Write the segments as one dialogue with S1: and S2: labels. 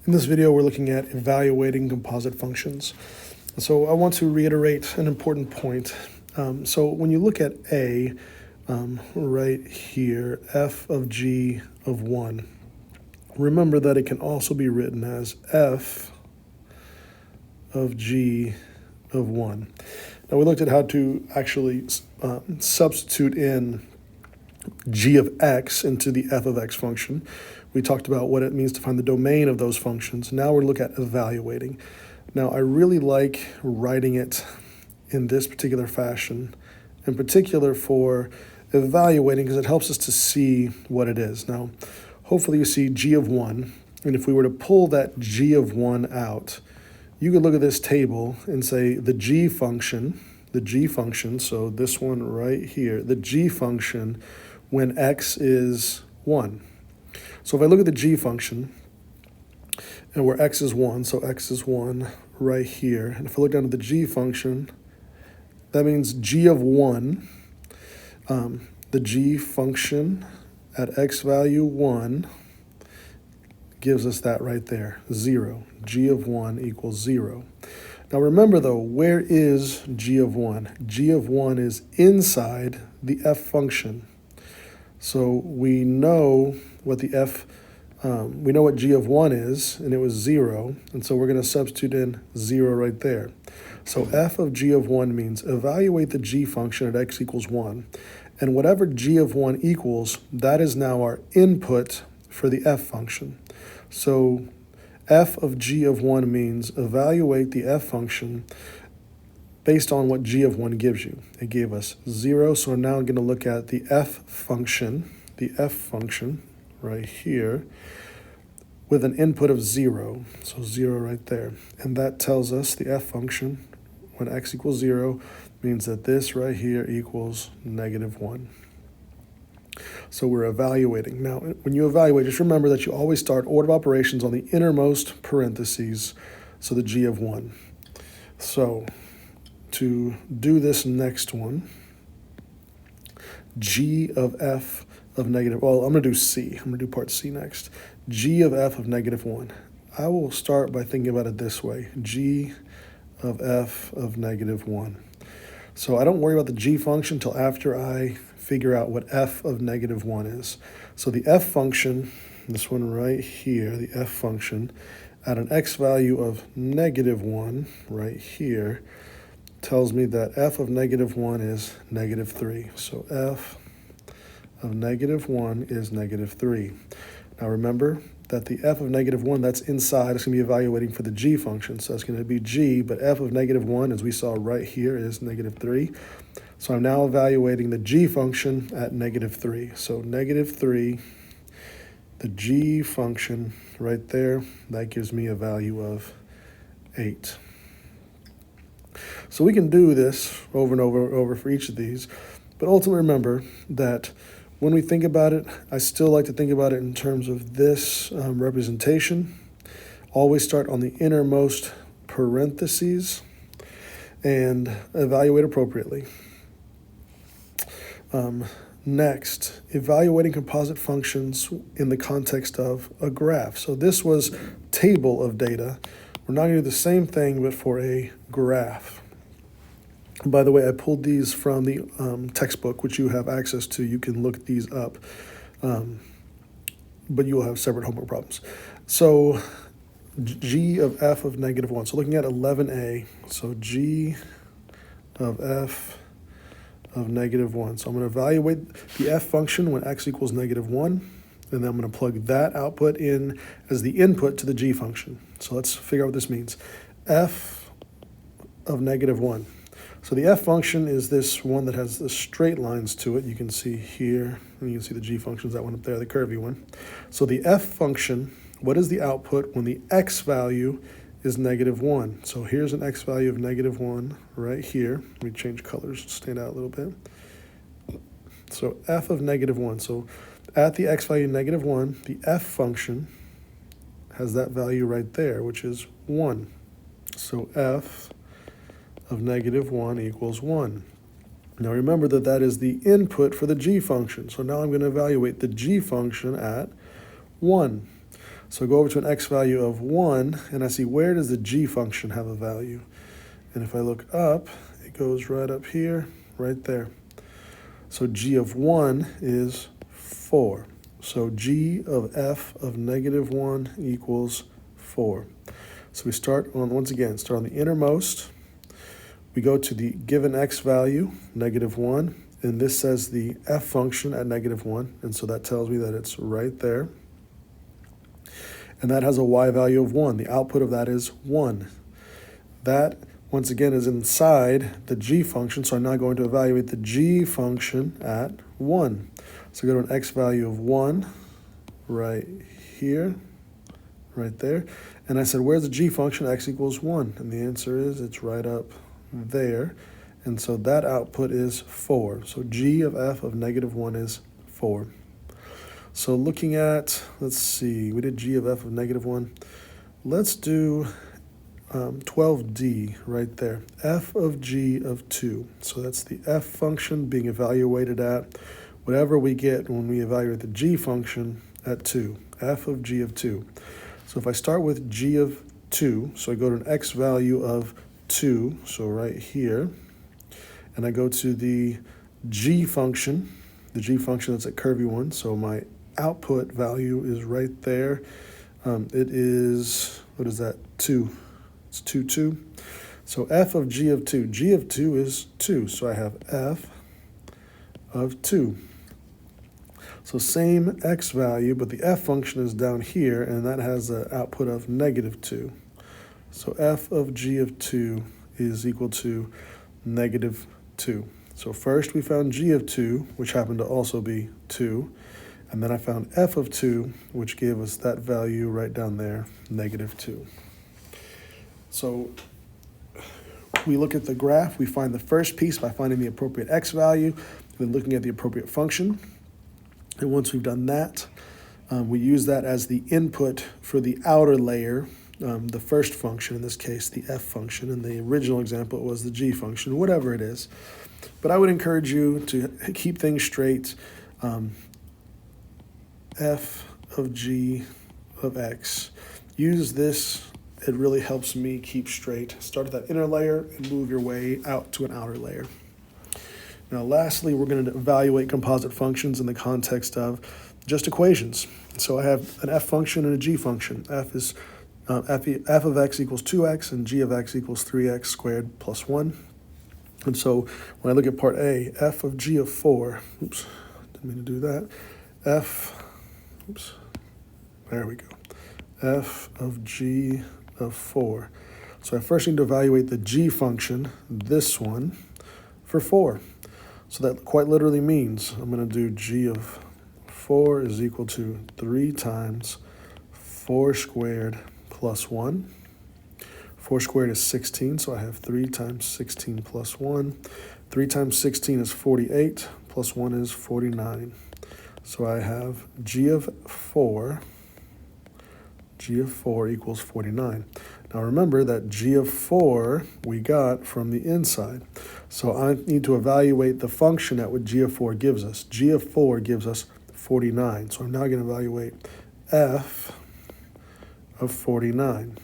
S1: In this video, we're looking at evaluating composite functions. So I want to reiterate an important point. So when you look at A, right here, f of g of 1, remember that it can also be written as f of g of 1. Now we looked at how to actually substitute in g of x into the f of x function. We talked about what it means to find the domain of those functions. Now we're looking at evaluating. Now I really like writing it in this particular fashion, in particular for evaluating, because it helps us to see what it is. Now, hopefully you see g of 1, and if we were to pull that g of 1 out, you could look at this table and say the g function, so this one right here, the g function when x is 1. So if I look at the g function, and where x is 1, so x is 1 right here, and if I look down at the g function, that means g of 1, the g function at x value 1 gives us that right there, 0. G of 1 equals 0. Now remember though, where is g of 1? G of 1 is inside the f function. So we know what the we know what g of 1 is, and it was 0, and so we're going to substitute in 0 right there. So f of g of 1 means evaluate the g function at x equals 1, and whatever g of 1 equals, that is now our input for the f function. So f of g of 1 means evaluate the f function based on what g of 1 gives you. It gave us 0, so now I'm going to look at the f function right here with an input of 0, so 0 right there. And that tells us the f function when x equals 0 means that this right here equals -1. So we're evaluating. Now, when you evaluate, just remember that you always start order of operations on the innermost parentheses, so the g of 1. So to do this next one, g of f of well, I'm going to do c. I'm going to do part c next. G of f of -1. I will start by thinking about it this way. G of f of -1. So I don't worry about the g function until after I figure out what f of -1 is. So the f function, this one right here, the f function, at an x value of -1 right here, tells me that f of -1 is -3. So f of -1 is -3. Now remember that the f of -1, that's inside, it's going to be evaluating for the g function. So that's going to be g, but f of -1, as we saw right here, is -3. So I'm now evaluating the g function at -3. So -3, the g function right there, that gives me a value of 8. So we can do this over and over for each of these, but ultimately remember that when we think about it, I still like to think about it in terms of this representation. Always start on the innermost parentheses and evaluate appropriately. Next, evaluating composite functions in the context of a graph. So this was table of data. We're now going to do the same thing, but for a graph. By the way, I pulled these from the textbook, which you have access to. You can look these up, but you will have separate homework problems. So g of f of -1. So looking at 11a, so g of f of -1. So I'm going to evaluate the f function when x equals -1, and then I'm going to plug that output in as the input to the g function. So let's figure out what this means. F of -1. So the f function is this one that has the straight lines to it. You can see here, and you can see the g function is that one up there, the curvy one. So the f function, what is the output when the x value is -1? So here's an x value of -1 right here. Let me change colors to stand out a little bit. So f of -1. So at the x value -1, the f function has that value right there, which is 1. So f of -1 equals 1. Now remember that that is the input for the g function. So now I'm going to evaluate the g function at 1. So I go over to an x value of 1, and I see where does the g function have a value. And if I look up, it goes right up here, right there. So g of 1 is 4. So g of f of -1 equals 4. So we start on, once again, start on the innermost. We go to the given x value, -1, and this says the f function at -1, and so that tells me that it's right there. And that has a y value of 1. The output of that is 1. That, once again, is inside the g function, so I'm now going to evaluate the g function at 1. So go to an x value of 1 right here, right there. And I said, where's the g function? X equals 1. And the answer is it's right up there. And so that output is 4. So g of f of -1 is 4. So looking at, let's see, we did g of f of -1. Let's do 12d right there. F of g of 2. So that's the f function being evaluated at whatever we get when we evaluate the g function at 2. F of g of 2. So if I start with g of 2, so I go to an x value of 2, so right here, and I go to the g function that's a curvy one, so my output value is right there. It is, what is that, 2. It's 2, 2. So f of g of 2. G of 2 is 2, so I have f of 2. So same x value, but the f function is down here, and that has an output of -2. So f of g of 2 is equal to -2. So first we found g of 2, which happened to also be 2. And then I found f of 2, which gave us that value right down there, -2. So we look at the graph. We find the first piece by finding the appropriate x value, then looking at the appropriate function. And once we've done that, we use that as the input for the outer layer, the first function, in this case, the f function. In the original example, it was the g function, whatever it is. But I would encourage you to keep things straight. F of g of x. Use this. It really helps me keep straight. Start at that inner layer and move your way out to an outer layer. Now, lastly, we're going to evaluate composite functions in the context of just equations. So I have an f function and a g function. F is f of x equals 2x, and g of x equals 3x squared plus 1. And so when I look at part A, f of g of 4, oops, didn't mean to do that. There we go. F of g of 4. So I first need to evaluate the g function, this one, for 4. So that quite literally means I'm going to do g of 4 is equal to 3 times 4 squared plus 1. 4 squared is 16, so I have 3 times 16 plus 1. 3 times 16 is 48, plus 1 is 49. So I have g of 4 equals 49. Now remember that g of 4 we got from the inside. So I need to evaluate the function at what g of 4 gives us. G of 4 gives us 49. So I'm now going to evaluate f of 49.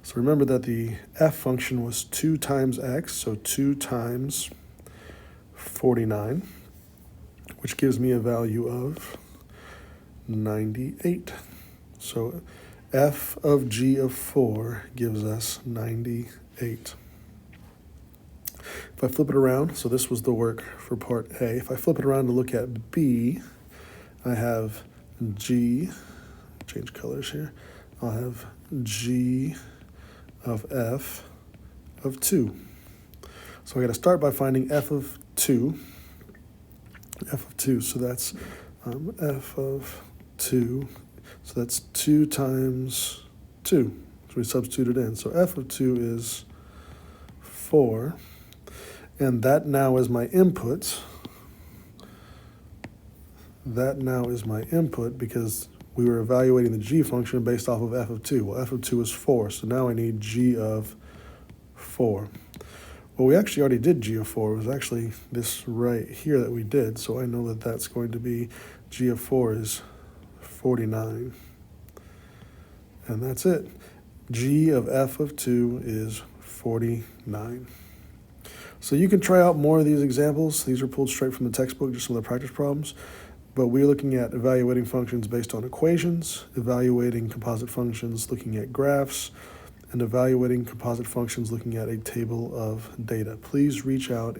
S1: So remember that the f function was 2 times x, so 2 times 49, which gives me a value of 98. So f of g of 4 gives us 98. If I flip it around, so this was the work for part A. If I flip it around to look at B, I have g, change colors here, I'll have g of f of 2. So I got to start by finding f of 2. So that's f of 2. So that's 2 times 2. So we substitute it in. So f of 2 is 4. And that now is my input. Because we were evaluating the g function based off of f of 2. Well, f of 2 is 4, so now I need g of 4. Well, we actually already did g of 4. It was actually this right here that we did, so I know that that's going to be g of 4 is 49. And that's it. G of f of 2 is 49. So you can try out more of these examples. These are pulled straight from the textbook, just some of the practice problems. But we're looking at evaluating functions based on equations, evaluating composite functions looking at graphs, and evaluating composite functions looking at a table of data. Please reach out